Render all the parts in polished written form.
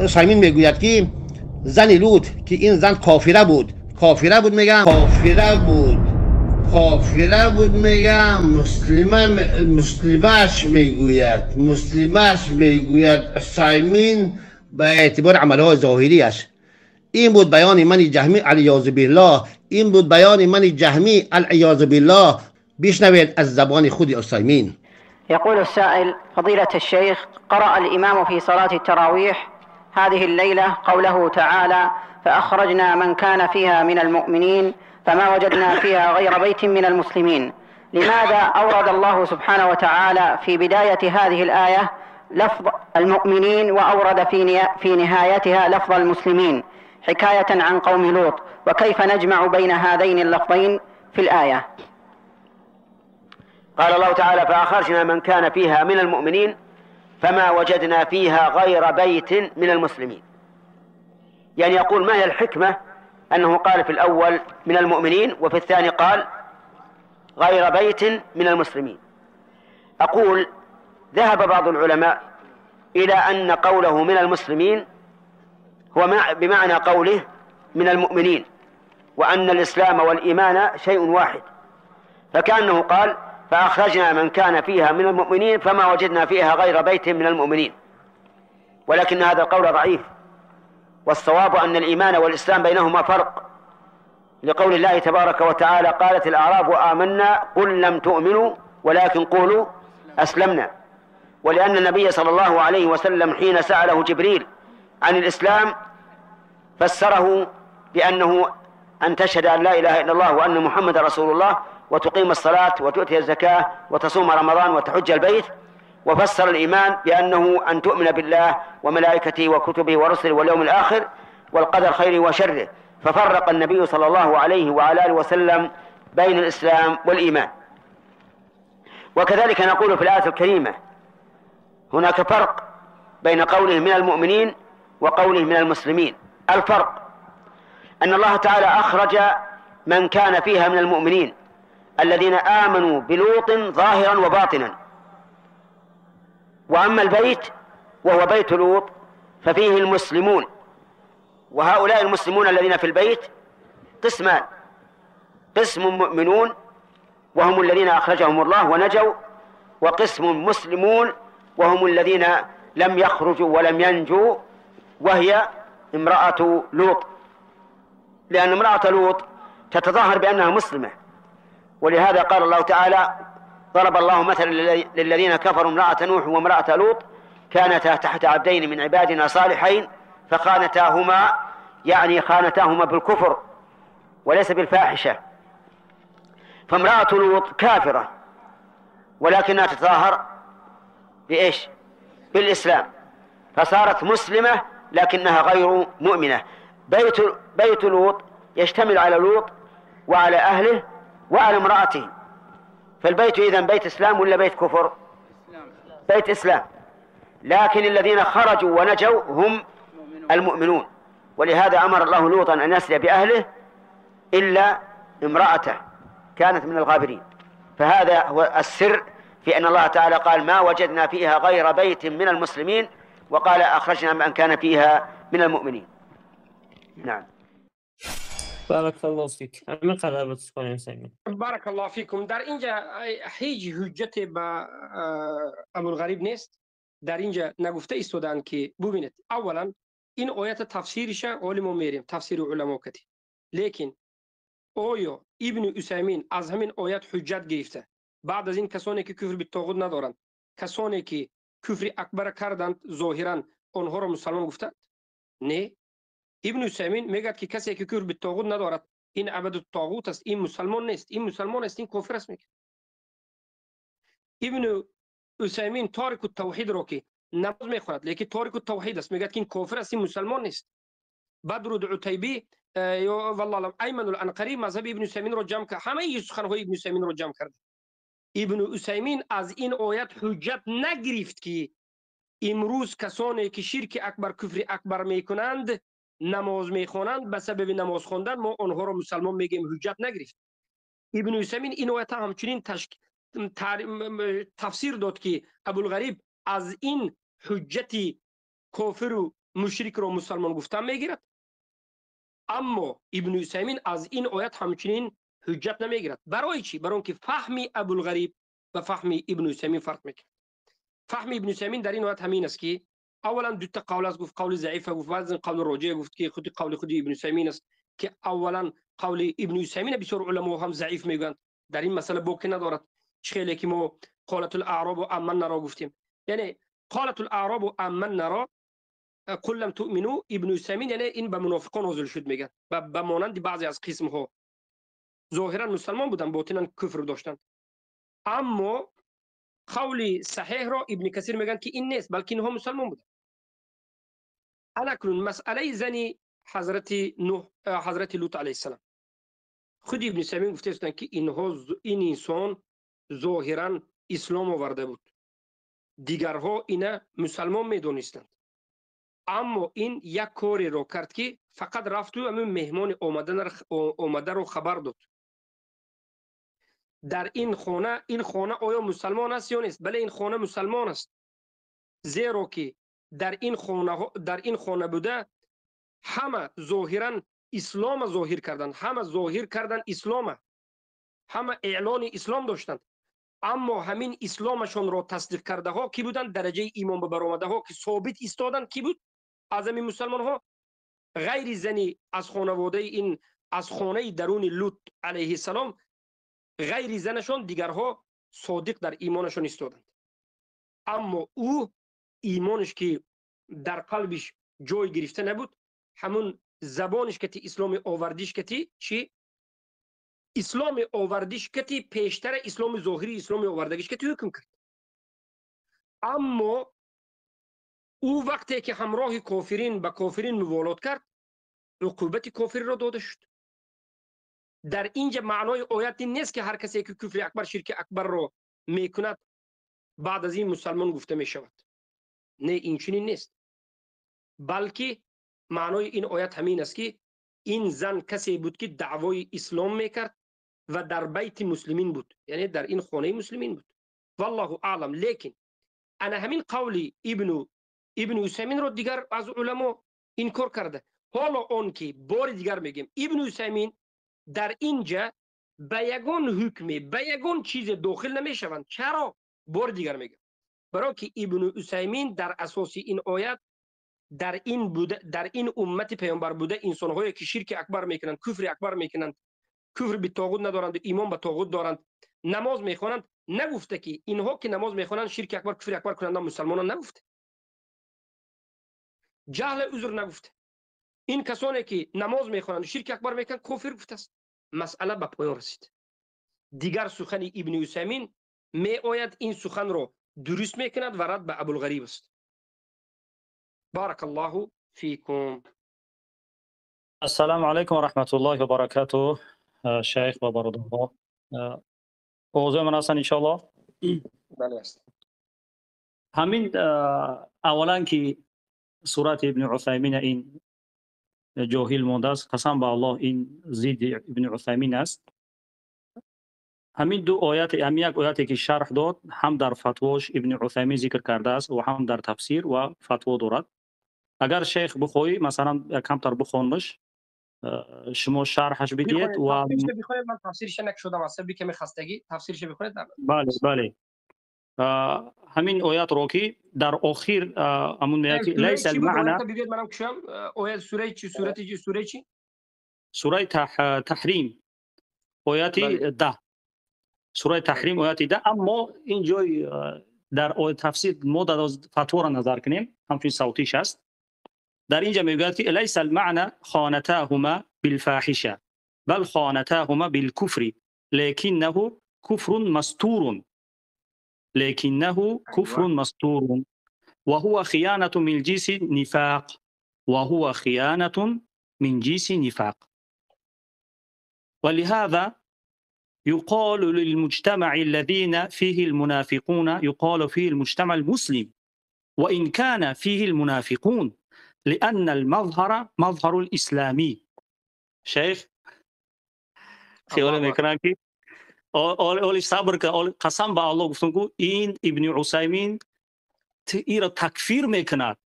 سایمین میگوید که زن لوط که این زن کافره بود میگم کافره بود میگم مسلمش میگوید سایمین به اعتبار عملهای ظاهریش. این بود بیان من جهمی علیاذ بالله. بشنوید از زبان خود عثیمین. يقول السائل: فضيلة الشيخ، قرأ الإمام في صلاة التراويح هذه الليلة قوله تعالى: فأخرجنا من كان فيها من المؤمنين فما وجدنا فيها غير بيت من المسلمين. لماذا أورد الله سبحانه وتعالى في بداية هذه الآية لفظ المؤمنين وأورد في نهايتها لفظ المسلمين حكاية عن قوم لوط؟ وكيف نجمع بين هذين اللفظين في الآية؟ قال الله تعالى: فأخرجنا من كان فيها من المؤمنين فما وجدنا فيها غير بيت من المسلمين. يعني يقول ما هي الحكمة أنه قال في الأول من المؤمنين وفي الثاني قال غير بيت من المسلمين؟ أقول ذهب بعض العلماء إلى أن قوله من المسلمين هو بمعنى قوله من المؤمنين، وأن الإسلام والإيمان شيء واحد، فكأنه قال: فأخرجنا من كان فيها من المؤمنين فما وجدنا فيها غير بيت من المؤمنين. ولكن هذا القول ضعيف، والصواب أن الإيمان والإسلام بينهما فرق، لقول الله تبارك وتعالى: قالت الأعراب آمنا قل لم تؤمنوا ولكن قولوا أسلمنا. ولأن النبي صلى الله عليه وسلم حين سأله جبريل عن الإسلام فسره بأنه أن تشهد أن لا إله إلا الله وأن محمد رسول الله وتقيم الصلاة وتؤتي الزكاة وتصوم رمضان وتحج البيت، وفسر الإيمان بأنه أن تؤمن بالله وملائكته وكتبه ورسله واليوم الآخر والقدر خيره وشره، ففرق النبي صلى الله عليه وعلى آله وسلم بين الإسلام والإيمان. وكذلك نقول في الآية الكريمة هناك فرق بين قوله من المؤمنين وقوله من المسلمين. الفرق أن الله تعالى أخرج من كان فيها من المؤمنين الذين آمنوا بلوط ظاهرا وباطنا، وأما البيت وهو بيت لوط ففيه المسلمون، وهؤلاء المسلمون الذين في البيت قسمان: قسم مؤمنون وهم الذين أخرجهم الله ونجوا، وقسم مسلمون وهم الذين لم يخرجوا ولم ينجوا، وهي امرأة لوط، لأن امرأة لوط تتظاهر بأنها مسلمة، ولهذا قال الله تعالى: ضرب الله مثلا للذين كفروا امرأة نوح وامرأة لوط كانتا تحت عبدين من عبادنا صالحين فخانتاهما، يعني خانتاهما بالكفر وليس بالفاحشة. فامرأة لوط كافرة ولكنها تتظاهر بإيش؟ بالإسلام، فصارت مسلمة لكنها غير مؤمنة. بيت لوط يشتمل على لوط وعلى أهله وعلى امرأته، فالبيت إذن بيت إسلام ولا بيت كفر؟ بيت إسلام، لكن الذين خرجوا ونجوا هم المؤمنون، ولهذا أمر الله لوطا أن يسري بأهله إلا امرأته كانت من الغابرين. فهذا هو السر في أن الله تعالى قال: ما وجدنا فيها غير بيت من المسلمين، وقال: أخرجنا من كان فيها من المؤمنين. نعم. بارك الله فيك. همین قدر بس کنیم سعید. بارك الله فيكم. در اینجا هیچ حجت با ابوالغریب نیست. در اینجا نگفته ایستادن که ببینید اولا این آیت تفسیرش علما میریم تفسیر علما کتی، لیکن آیا ابن عثیمین از همین آیت حجت گرفته بعد از این کسانی که کفر به طاغوت ندارند، کسانی که کفر اکبر کردند ظاهرا آنها را مسلمان گفتند؟ نه، ابن عثیمین میگه که کسی که کفر به طاغوت ندارد این عبد الطاغوت است، این مسلمان نیست، این مسلمان است، این کافر است. میگه ابن عثیمین تارک التوحید را که نماز میخواند لیکن تارک التوحید است، میگه که این کافر است، این مسلمان نیست. بدر عتیبی یا والله ایمن الانقری مذهب ابن عثیمین رو جمع کرد، همه سخنهای ابن عثیمین رو جمع کرد. ابن عثیمین از این آیت حجت نگرفت که امروز کسانی که شرک اکبر کفر اکبر میکنند نماز میخوانند به سبب نماز خواندن ما آنها را مسلمان میگیم، حجت نگرفت. ابن عثیمین این آیت همچنین تفسیر داد که ابوالغریب از این حجت کافر و مشرک رو مسلمان گفتن میگیرد. اما ابن عثیمین از این آیت همچنین حجت نمیگیرد. برای چی؟ برای اینکه فهم ابوالغریب و فهم ابن عثیمین فرق میکنه. فهم ابن عثیمین در این آیت همین است که اولا دو تا قول است، گفت قول ضعیف، گفت بعضی قول راجع، گفت که خود ابن عثیمین است که اولا قول ابن عثیمین بسیار علما هم ضعیف میگن در این مسئله باکی ندارد. خیلی که ما قالت الاعراب و آمنا را گفتیم، یعنی قالت الاعراب و آمنا را قل لم تؤمنوا، ابن عثیمین یعنی این به منافقان نازل شد میگن و به مانند بعضی از قسم ها ظاهرا مسلمان بودن باطنا کفر داشتن. اما قول صحیح را ابن کثیر میگن که این نیست، بلکه اینها مسلمان بودن. الان مسئله زنی حضرت لوط علیه السلام، خود ابن عثیمین گفته است که این انسان ظاهرا اسلام آورده بود، دیگرها اینا مسلمان میدونستند، اما این یک کاری رو کرد که فقط رفت و همون مهمان آمده رو خبر داد. در این خانه آیا مسلمان است یا نیست؟ بله این خانه مسلمان است، زیرا که در این خانه بوده همه ظاهرا اسلام ظاهر کردند، همه ظاهر کردند اسلام، همه اعلان اسلام داشتند، اما همین اسلامشون را تصدیق کرده ها کی بودند؟ درجه ایمان به برآمده ها که ثابت ایستادند کی بود؟ از همین مسلمان ها. غیر زنی از خانواده این، از خانه درون لوط علیه السلام، غیر زنشون دیگرها صادق در ایمانشون ایستادند، اما او ایمانش که در قلبش جای گرفته نبود، همون زبانش که اسلام آوردیش که چی؟ اسلام آوردیش که پیشتر اسلام ظاهری اسلام آوردگیش که حکم کرد. اما او وقتی که همراه کافرین به کافرین موالات کرد، عقوبت کافر را داده شد. در اینجا معنای آیت این نیست که هر کسی که کفر اکبر شرک اکبر را میکند بعد از این مسلمان گفته می شود. نه، این چنین نیست، بلکه معنای این آیت همین است که این زن کسی بود که دعوای اسلام میکرد و در بیت مسلمین بود، یعنی در این خانه مسلمین بود. والله اعلم. لیکن انا همین قول ابن عثیمین رو دیگر از علما انکار کرده. حالا اون که بار دیگر میگیم ابن عثیمین در اینجا به یگان حکمی به یگان چیز داخل نمیشوند. چرا؟ بار دیگر میگم برای که ابن عثیمین در اساس این آیت در این امت پیامبر بوده انسان‌هایی که شرک اکبر میکنند، کفر اکبر میکنند، کفر به طاغوت ندارند، ایمان به طاغوت دارند، نماز میخوانند، نگفته که اینها که نماز میخوانند شرک اکبر کفر اکبر کنند مسلمانان، نگفته. جهل عذر نگفته. این کسانی که نماز میخوانند شرک اکبر میکنند کافر گفته است. مسئله به پایان رسید. دیگر سخن ابن عثیمین می آید این سخن را درست میکند و رد به ابوالغریب است. بارك الله فيكم. السلام عليكم ورحمة الله وبركاته شيخ وبرضه اوضاع من هستن انشاءالله. بله است. همین اولا که صورت ابن عثیمین این جاهل مونده است، قسم به الله این ضد ابن عثیمین است. همین دو آیات، همین یک آیاتی که شرح داد هم در فتواش ابن عثیمین ذکر کرده است و هم در تفسیر و فتوا دارد. اگر شیخ بخوای مثلا کمتر بخونش شما شرحش بگید و تفسیرش بخونید. من تفسیرش نکشودم از سبی که می‌خواستگی تفسیرش بخونید. بله بله. همین آیات رو که در آخر همون میگه که لیس المعنى بگید منم کشم آیات سوره چی؟ سوره چی؟ سوره تحریم آیات 10. سوره تحریم آیات 10. اما این جای در آیات تفسیر ما در فتوا را نظر کنیم، همچنین صوتیش است. در اینجا میگه که لیس المعنى خانتاهما بالفاحشه بل خانتاهما بالكفر لكنه كفر مستور وهو خيانة من جنس نفاق ولهذا يقال للمجتمع الذين فيه المنافقون يقال فيه المجتمع المسلم وإن كان فيه المنافقون لأن المظهر مظهر الإسلامي. شيخ خیال میکنم که اولی صبر که قسم به الله گفتم که این ابن عثیمین این را تکفیر میکند.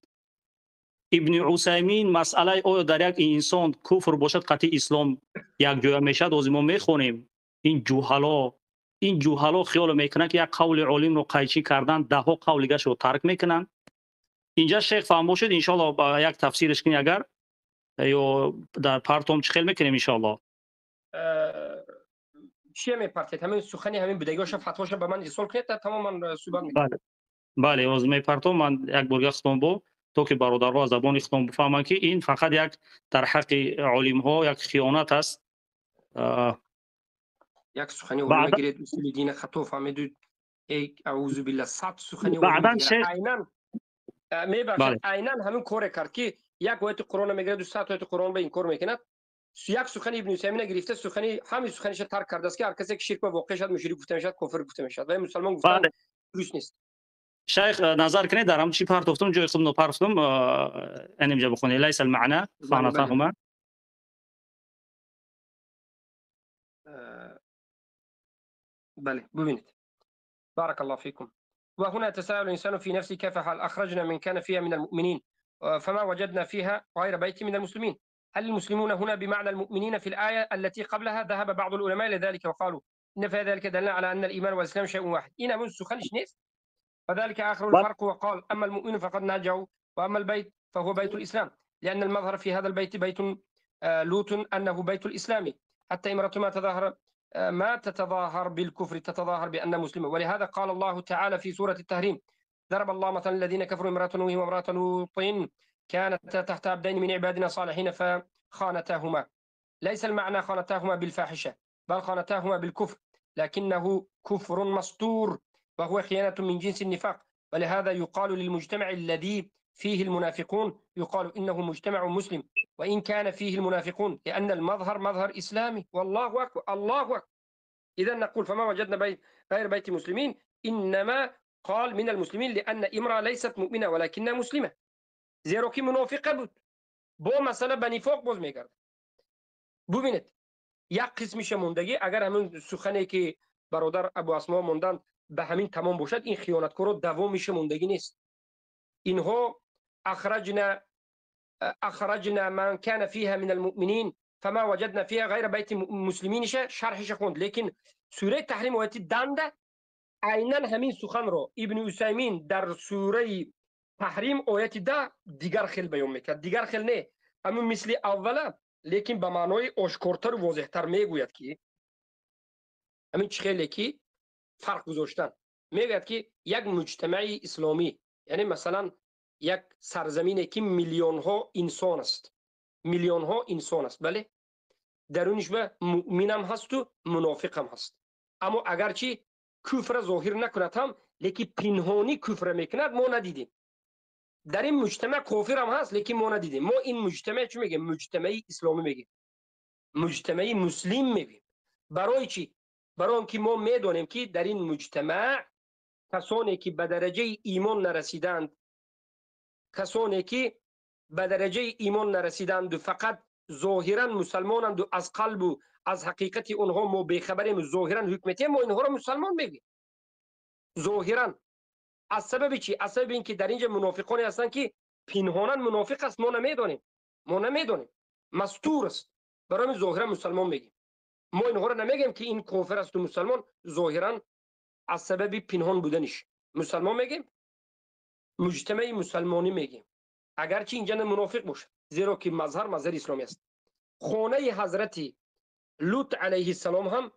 ابن عثیمین مسئله آیا در یک انسان کفر باشد قطعی اسلام یک جویا میشد از ما میخونیم. این جوهلا خیال میکنن که یک قول عالم رو قیچی کردن، ده ها قول دیگه رو ترک میکنن. اینجا شیخ فهم باشد انشالله با یک تفسیرش کنی اگر یا در پرتم خیل میکنیم انشالله. چی میپرتید؟ همین سخنی همین بدگیش فتواش به من ارسال کنید تا تماما صحبت میکنم. بله از میپرتم من یک برگه ختم با تو که برادرها زبان ختم بفهمن که این فقط یک در حق علم ها یک خیانت است. یک سخنی علم گیرید اصول دین خطا فهمیدید. ای اعوذ بالله، صد سخنی بعدن شیخ عیناً میبخشید عیناً همین کار کرد که یک آیت قرآن میگیرد و 100 آیت قرآن به این کار میکند. یک سخنی ابن عثیمین گرفته، سخنی همین سخنیش ترک کرده است که هر کسی که شرک واقع شد مشرک گفته میشد، کافر گفته میشد و مسلمان گفتن درست نیست. شیخ نظر کنید در هم چی پرتفتم جای خود نپرتفتم اینجا بخونید لیس المعنى خانتهما. بله ببینید. بارك الله فيكم. وهنا يتساءل الإنسان في نفسه كيف هل أخرجنا من كان فيها من المؤمنين فما وجدنا فيها غير بيت من المسلمين. هل المسلمون هنا بمعنى المؤمنين في الآية التي قبلها؟ ذهب بعض العلماء لذلك وقالوا إن في ذلك دلنا على أن الإيمان والإسلام شيء واحد. إن من سخنش نيس فذلك آخر الفرق. وقال أما المؤمن فقد ناجوا وأما البيت فهو بيت الإسلام، لأن المظهر في هذا البيت بيت لوط أنه بيت الإسلام، حتى امرأة ما تتظاهر بالكفر تتظاهر بأن مسلمة. ولهذا قال الله تعالى في سورة التحريم: ضرب الله مثلا الذين كفروا امرأة نوح وامرأة لوط كانت تحت عبدين من عبادنا صالحين فخانتاهما. ليس المعنى خانتاهما بالفاحشة، بل خانتاهما بالكفر، لكنه كفر مستور وهو خيانة من جنس النفاق. ولهذا يقال للمجتمع الذي فيه المنافقون يقال إنه مجتمع مسلم وإن كان فيه المنافقون، لأن المظهر مظهر إسلامي. والله أكبر الله أكبر. إذا نقول فما وجدنا غير بيت مسلمين، إنما قال من المسلمين لأن امرأة ليست مؤمنة ولكنها مسلمة، زیرا که منافقه بود با مسئله به نفاق باز میگرد. ببینید یک قسمش موندگی اگر همین سخنی که برادر ابو اسما موندن به همین تمام باشد، این خیانتکارا دوامش موندگی نیست. اینها اخرجنا من كان فيها من المؤمنين فما وجدنا فيها غير بيت مسلمين شرحش خوند. لیکن سوره تحریم آیت دنده عیناً همین سخن را ابن عثیمین در سوره تحریم آیت ده دیگر خیل بیان میکرد. دیگر خیل نه همون مثل اوله، لیکن به معنای آشکارتر و واضحتر میگوید که همین چه خیلی که فرق گذاشتن. میگوید که یک مجتمع اسلامی یعنی مثلا یک سرزمینی که میلیون ها انسان است، میلیون ها انسان است، بله درونش به مؤمن هم هست و منافق هم هست، اما اگرچه کفر ظاهر نکند هم لیکن پنهانی کفر میکند ما ندیدیم. در این مجتمع کافر هم هست لیکن ما ندیدیم. ما این مجتمع چی میگیم؟ مجتمع اسلامی میگیم، مجتمع مسلم میگیم. برای چی؟ برای اینکه ما میدونیم که در این مجتمع کسانی که به درجه ایمان نرسیدند، کسانی که به درجه ایمان نرسیدند و فقط ظاهرا مسلمانند و از قلب و از حقیقت اونها ما بیخبریم، ظاهرا حکمتی ما اینها را مسلمان میگیم. ظاهرا از سبب چی؟ از سبب اینکه در اینجا منافقانی هستند که پنهانا منافق است، ما نمیدونیم، مستور است، برای ظاهرا مسلمان میگیم. ما اینها را نمیگیم که این کافر است و مسلمان، ظاهرا از سبب پنهان بودنش مسلمان میگیم، مجتمع مسلمانی میگیم، اگرچه اینجا منافق باشه، زیرا که مظهر اسلامی است. خانه حضرت لوط علیه السلام هم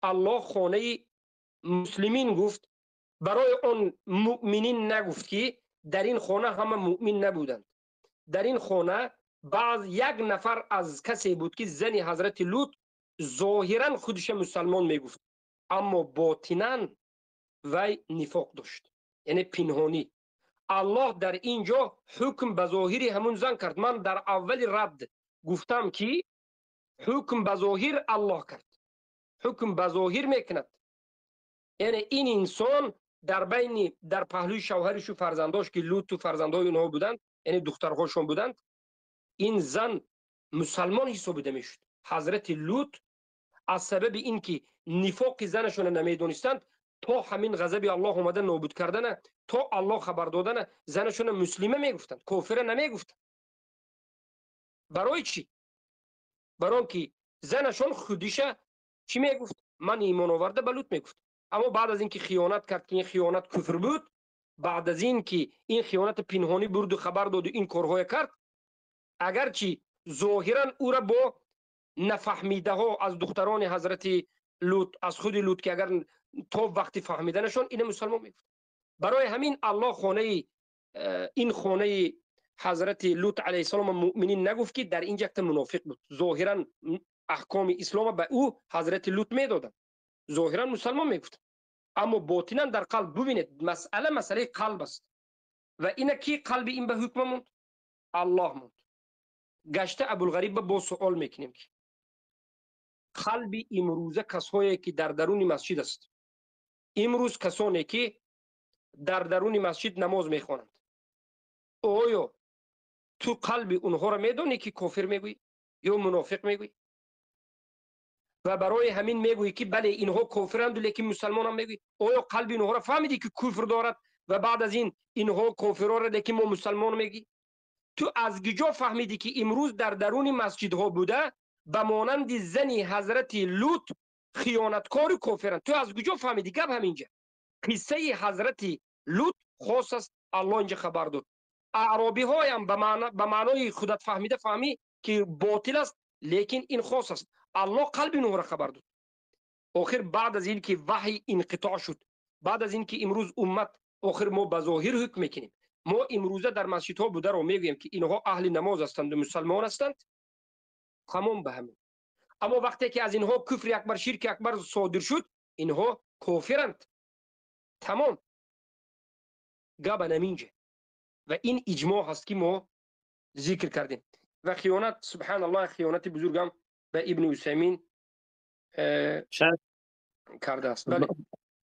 الله خانه مسلمین گفت، برای اون مؤمنین نگفت که در این خانه همه مؤمن نبودند. در این خانه یک نفر از کسی بود که زن حضرت لوط ظاهرا خودش مسلمان میگفت اما باطنا وی نفاق داشت، یعنی پنهانی. الله در اینجا حکم به ظاهری همون زن کرد. من در اول رد گفتم که حکم به ظاهر الله کرد، حکم به ظاهر میکند، یعنی این انسان در پهلوی شوهرش و فرزنداش که لوط و فرزندای اونها بودند، یعنی دخترهاشون بودند، این زن مسلمان حسابیده میشد. حضرت لوط از سبب اینکه نفاق زنشون نمیدونستند تا همین غضب الله اومده نابود کردن، تا الله خبر دادن، زنشون مسلمه میگفتند، کافر نمیگفتند. برای چی؟ برای که زنشون خودیشه چی میگفت؟ من ایمان آورده بلوط میگفت. اما بعد از اینکه خیانت کرد که این خیانت کفر بود، بعد از اینکه این خیانت پنهانی برد و خبر داد و این کارهای کرد، اگرچه ظاهرا او را با نفهمیده ها از دختران حضرت لوط، از خود لوط که اگر تا وقتی فهمیدنشون این مسلمان میگفت. برای همین الله این خانه حضرت لوط علیه السلام مؤمنین نگفت که در اینجا یک منافق بود. ظاهرا احکام اسلام به او حضرت لوط میدادن، ظاهرا مسلمان میگفت، اما باطنا در قلب ببینید مسئله قلب است و اینا کی قلب این به حکم موند؟ الله موند. گشته ابوالغریب با سوال میکنیم که قلب امروزه کسایی که در درون مسجد است، امروز کسانی که در درون مسجد نماز میخوانند، آیا تو قلب اونها را میدونی که کافر میگویی یا منافق میگویی؟ و برای همین میگویی که بله اینها کافرند لیکن مسلمان هم میگویی. آیا قلب اینها را فهمیدی که کفر دارد و بعد از این اینها کافران را لیکن ما مسلمان میگی؟ تو از کجا فهمیدی که امروز در درون مسجد ها بوده به مانند زنی حضرت لوط خیانتکار و کافرند؟ تو از کجا فهمیدی؟ گپ همینجا. قصه حضرت لوط خاص است، الله اینجا خبر داد. اعرابی های هم به معنای خودت فهمیده فهمی که باطل است لیکن این خاص است، الله قلب نور خبر داد. آخر بعد از این که وحی انقطاع شد، بعد از این که امروز امت آخر ما به ظاهر حکم میکنیم، ما امروزه در مسجد ها بوده رو میگوییم که اینها اهل نماز هستند و مسلمان هستند، تمام به همین. اما وقتی که از اینها کفر اکبر شرک اکبر صادر شد، اینها کافرند. تمام گپ نمینجه و این اجماع هست که ما ذکر کردیم. و خیانت سبحان الله خیانت بزرگم به ابن عثیمین کرده است. بله.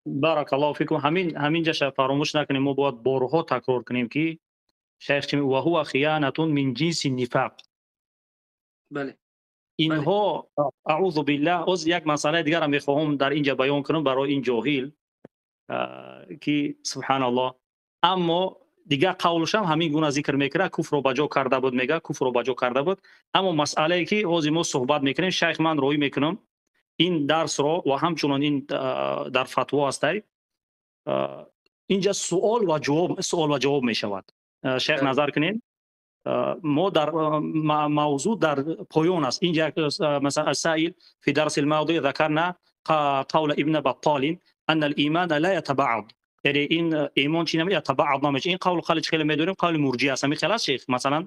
بارک الله فیکم. همینجا شاید فراموش نکنیم، ما باید بارها تکرار کنیم که شیخ چی و هو خیانت من جنس النفاق. بله. اینها اعوذ بالله. از یک مسئله دیگر هم میخواهم در اینجا بیان کنم برای این جاهل که سبحان الله، اما دیگه قولش هم همین گونه ذکر میکنه، کفر رو بجا کرده بود، میگه کفر رو بجا کرده بود. اما مسئله ای که از ما صحبت میکنیم، شیخ من روی میکنم این درس رو و همچنان این در فتوا است، اینجا سوال و جواب میشود. شیخ نظر کنین، ما در موضوع در پایان است. اینجا مثلا السائل في درس الماضي ذكرنا قول ابن بطال ان الايمان لا يتبعض، یعنی این ایمان چی نمیشه، يتبعض نمیشه. این قول خیلی میدونیم قول مرجئه است، همین خلاص شیخ مثلا.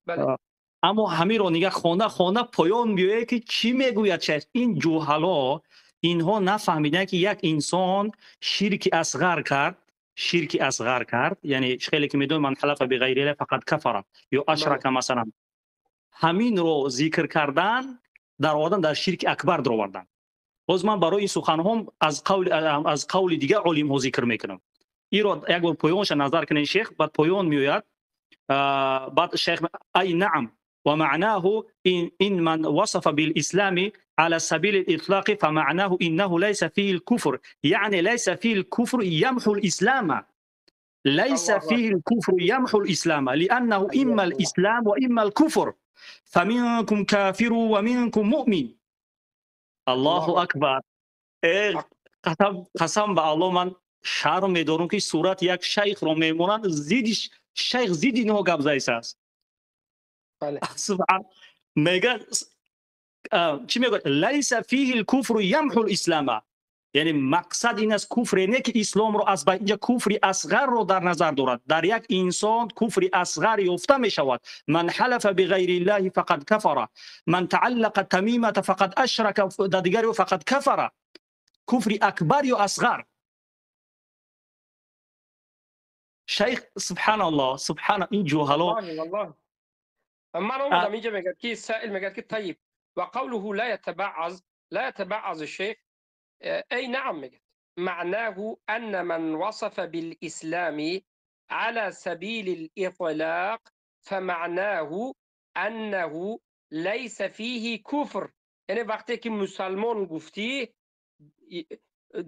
بله. اما همین رو نگاه خونه پایان میگه که چی میگوید شیخ. این جوهلا اینها نفهمیدن که یک انسان شرک اصغر کرد، یعنی خیلی که میدون من حلف بغیر الله فقط کفر یا اشرک مثلا، همین رو ذکر کردن در آدم در شرک اکبر در آوردن. باز من برای این سخنهم از قول دیگه علم ها ذکر میکنم. این رو یک بار پایانش نظر کنین شیخ، بعد پایان میاد بعد شیخ ای نعم ومعناه إن من وصف بالإسلام على سبيل الإطلاق فمعناه إنه ليس فيه الكفر، يعني ليس فيه الكفر يمحو الإسلام، ليس فيه الكفر يمحو الإسلام، لأنه إما الإسلام وإما الكفر، فمنكم كافر ومنكم مؤمن. الله أكبر. قسم به الله من شرم می‌دارم که صورت یک شیخ رو میمونن زیدش شیخ زید اینو گپ زایس است. بله. سبحان میگه چی میگه لیس فیه الکفر یمحو الاسلام، یعنی مقصد این است کفر نه که اسلام رو از اینجا کفر اصغر رو در نظر دارد. در یک انسان کفر اصغر یافته می شود. من حلف بغیر الله فقد کفر، من تعلق تمیمه فقد اشرک، در دیگری فقد کفر. کفر اکبر یا اصغر. شیخ سبحان الله سبحان این جوهلا. من اومدم اینجا میگه که سائل میگه که طيب وقوله لا يتبعض الشيخ اي نعم میگه معناه ان من وصف بالاسلام على سبيل الاطلاق فمعناه انه ليس فيه كفر، یعنی وقتی که مسلمان گفتی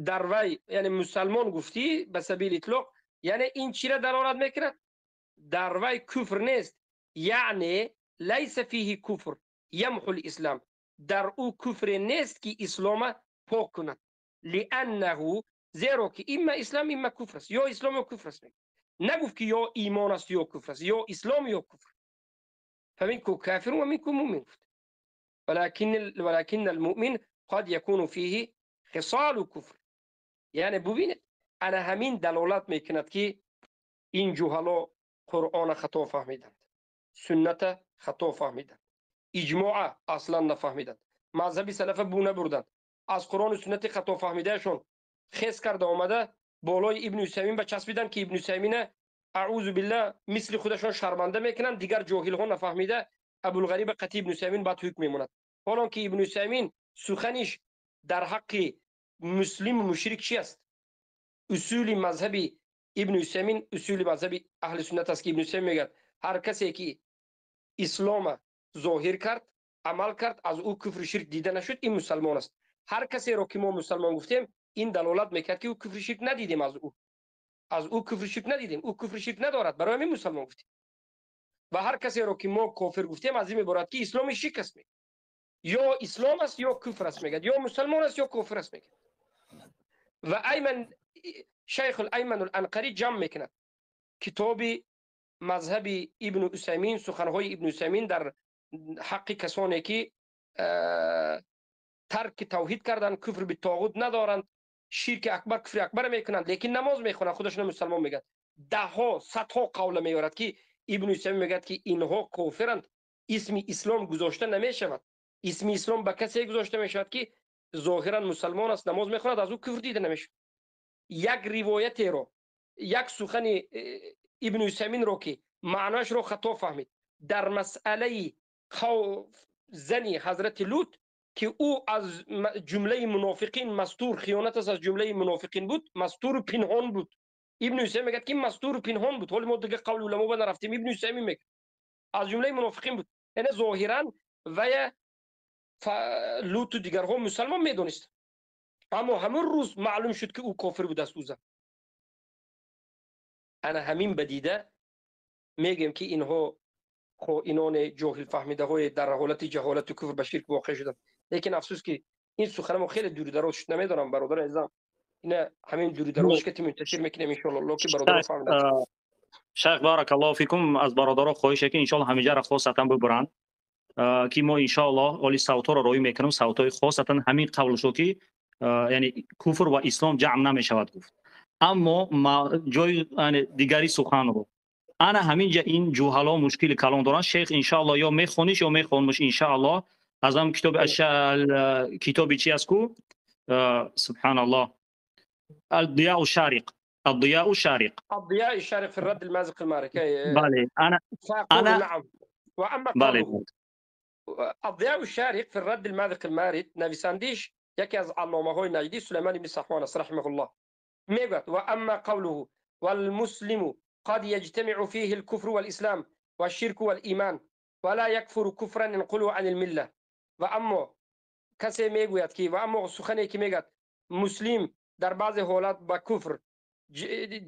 در وی، یعنی مسلمان گفتی به سبیل اطلاق، یعنی این چی را دلالت میکنه؟ در وی کفر نیست، یعنی لیس فیه کفر یمحو الاسلام، در او کفر نیست که اسلام پاک کند. لانه، زیرا که اما اسلام اما کفر است، یا اسلام یا کفر است. نگفت که یا ایمان است یا کفر است، یا اسلام یا کفر. فمنكم كافر ومنكم مؤمن. ولكن المؤمن قد يكون فيه خصال كفر. یعنی ببینید انا همین دلالت میکند که این جهلا قرآن خطا فهمیدند، سنت خطا فهمیدند، اجماع اصلا نفهمیدند، مذهبی سلف بو نبردند، از قرآن و سنت خطا فهمیدهشون خیس کرده آمده بالای ابن عثیمین بچسبیدن که ابن عثیمین اعوذ بالله مثل خودشون شرمنده میکنن، دیگر جاهل ها نفهمیده ابوالغریب قطعی ابن عثیمین بعد حکم میموند. حالا که ابن عثیمین سخنش در حق مسلم و مشرک چی است؟ اصول مذهبی ابن عثیمین اصول مذهبی اهل سنت است که ابن عثیمین میگه هر کسی که اسلام ظاهر کرد، عمل کرد، از او کفر شرک دیده نشد، این مسلمان است. هر کسی رو که ما مسلمان گفتیم این دلالت میکرد که او کفر شرک ندیدیم، از او کفر شرک ندیدیم، او کفر شرک ندارد، برای همین مسلمان گفتیم. و هر کسی رو که ما کافر گفتیم از این عبارت که اسلام شرک است، میگه یا اسلام است یا کفر است، میگه یا مسلمان است یا کافر است، میگه. و ایمن شیخ الایمن الانقری جمع میکند کتاب مذهب ابن عثیمین، سخنهای ابن عثیمین در حق کسانی که ترک توحید کردن، کفر به طاغوت ندارند، شرک اکبر کفر اکبر میکنند، لیکن نماز میخونند، خودشون مسلمان میگن. ده ها صدها قول میارد که ابن عثیمین میگه که اینها کافرند، اسم اسلام گذاشته نمیشود، اسم اسلام به کسی گذاشته میشود که ظاهرا مسلمان است، نماز میخواند، از او کفر دیده نمیشه. یک روایتی رو، یک سخن ابن عثیمین رو که معناش رو خطا فهمید در مسئله زنی حضرت لوط که او از جمله منافقین مستور، خیانت از جمله منافقین بود، مستور و پنهان بود. ابن عثیمین میگه که مستور و پنهان بود، ولی ما دیگه قول علما نرفتیم. ابن عثیمین میگه از جمله منافقین بود، یعنی ظاهرا و لوط و دیگرها مسلمان میدونست، اما همون روز معلوم شد که او کافر بود است. انا همین بدیده میگم که اینها اینان جاهل فهمیده های در حالت جهالت و کفر به شرک واقع شدن. لیکن افسوس که این سخنم خیلی دوری دراز شد، نمیدونم برادر عزیزم اینا همین دوری دراز که منتشر میکنیم ان شاء الله که برادر فهمیدن. شیخ بارک الله فیکم، از برادرها خواهش که ان شاء الله همینجا را خاصتا ببرن که ما ان شاء الله اولی صوت را روی میکنیم، صوت های خاصتا همین قول شو که یعنی کفر و اسلام جمع نمیشود گفت، اما ما جای دیگری سخن رو انا همینجا این جوهلا مشکل کلام دارن. شیخ ان شاء الله یا میخونیش یا میخونمش ان شاء الله از هم کتابی چی است کو سبحان الله الضياء الشارق، الضياء الشارق، الضياء الشارق في الرد المازق المارك. بله انا نعم. واما بله الضياء الشارق في الرد المازق المارد نویسندش یکی از علامه های نجدی سلیمان بن صحوان است رحمه الله میگه و اما قوله والمسلم قد يجتمع فيه الكفر والإسلام والشرك والإيمان ولا يكفر كفرا ينقله عن الملة. و اما کسی میگوید که و اما سخنی که میگه مسلم در بعض حالات با کفر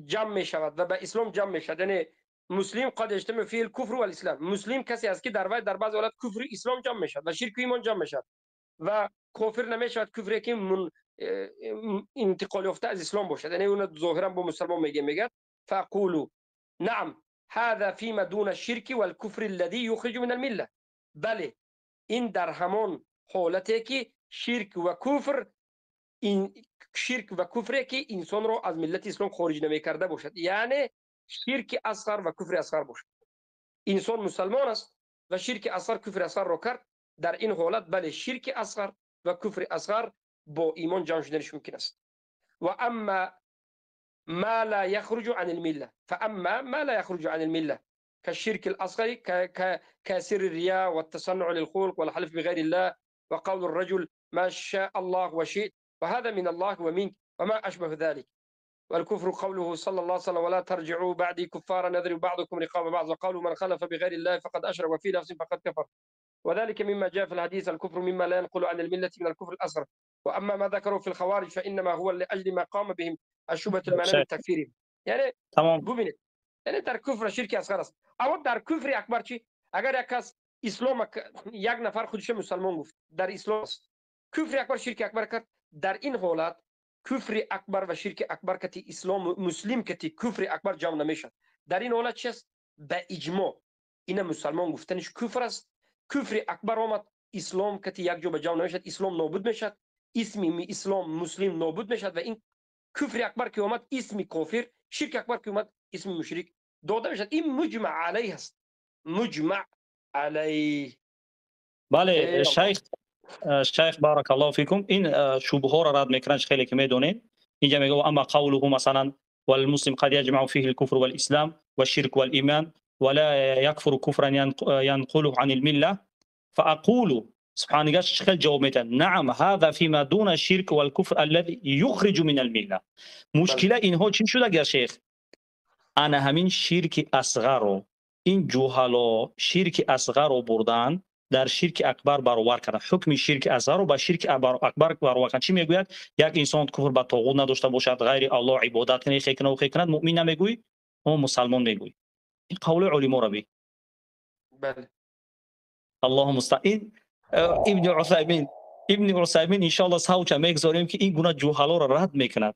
جمع می شود و با اسلام جمع می شود، یعنی مسلم قد يجتمع فيه الكفر والإسلام، مسلم کسی است که در بعض حالات کفر اسلام جمع می شود و شرک و ایمان جمع می شود و کافر نمی شود کفری که انتقال یافته از اسلام باشد، یعنی اون ظاهرا با مسلمان میگه فاقولوا نعم هذا فيما دون الشرك والكفر الذي يخرج من المله. بله این در همان حالتی که شرک و کفر، این شرک و کفری که انسان رو از ملت اسلام خارج نمی کرده باشد، یعنی شرک اصغر و کفر اصغر باشد. انسان مسلمان است و شرک اصغر کفر اصغر رو کرد، در این حالت بله شرک اصغر و کفر اصغر با ایمان جمع شدنش ممکن است. و اما ما لا يخرج عن المله، فاما ما لا يخرج عن المله كالشرك الاصغر كسر الرياء والتصنع للخلق والحلف بغير الله وقول الرجل ما شاء الله وشئت وهذا من الله ومنك وما اشبه ذلك. والكفر قوله صلى الله عليه وسلم ولا ترجعوا بعدي كفارا نضرب بعضكم رقاب بعض وقالوا من خلف بغير الله فقد اشرك وفي نفسه فقد كفر. وذلك مما جاء في الحديث الكفر مما لا ينقل عن المله من الكفر الاصغر. واما ما ذكروا في الخوارج فانما هو لاجل ما قام بهم الشبهه المعنى بالتكفير. يعني تمام ببینید یعنی در کفر شرک اصغر است، اما در کفر اکبر چی؟ اگر یک کس اسلام یک نفر خودش مسلمان گفت در اسلام است، کفر اکبر شرک اکبر کرد، در این حالت کفر اکبر و شرک اکبر کتی اسلام مسلم کتی کفر اکبر جمع نمیشد. در این حالت چی است؟ به اجماع این مسلمان گفتنش کفر است. کفر اکبر آمد، اسلام کتی یک جا به جمع نمیشد، اسلام نابود میشد، اسم اسلام مسلم نابود میشد و این کفر اکبر که آمد اسم کافر، شرک اکبر که آمد اسم مشرک داده میشد. این مجمع علیه است، مجمع علیه. بله شیخ بارک الله فیکم، این شبهه ها را رد میکنن خیلی که میدونین. اینجا میگه اما قوله مثلا والمسلم قد يجمع فيه الكفر والاسلام والشرك والايمان ولا يكفر كفرا ينقله عن المله، فاقول سبحان الله خیلی جواب میدن نعم هذا فيما دون الشرك والكفر الذي يخرج من المله. مشکل اینها چی شده اگر شیخ؟ انا همین شرک اصغر رو، این جوهلا شرک اصغر رو بردن در شرک اکبر برابر کردن، حکم شرک اصغر رو با شرک اکبر برابر کردن. چی میگوید؟ یک انسان کفر به طاغوت نداشته باشد، غیر الله عبادت کنه، خیر کنه و خیر کند، مؤمن نمیگوی، اون مسلمان میگوی. این قول علما را بی. بله. اللهم مستعان. ابن عثیمین ان شاء الله سوچ میگذاریم که این گونه جوهلا را رد میکند.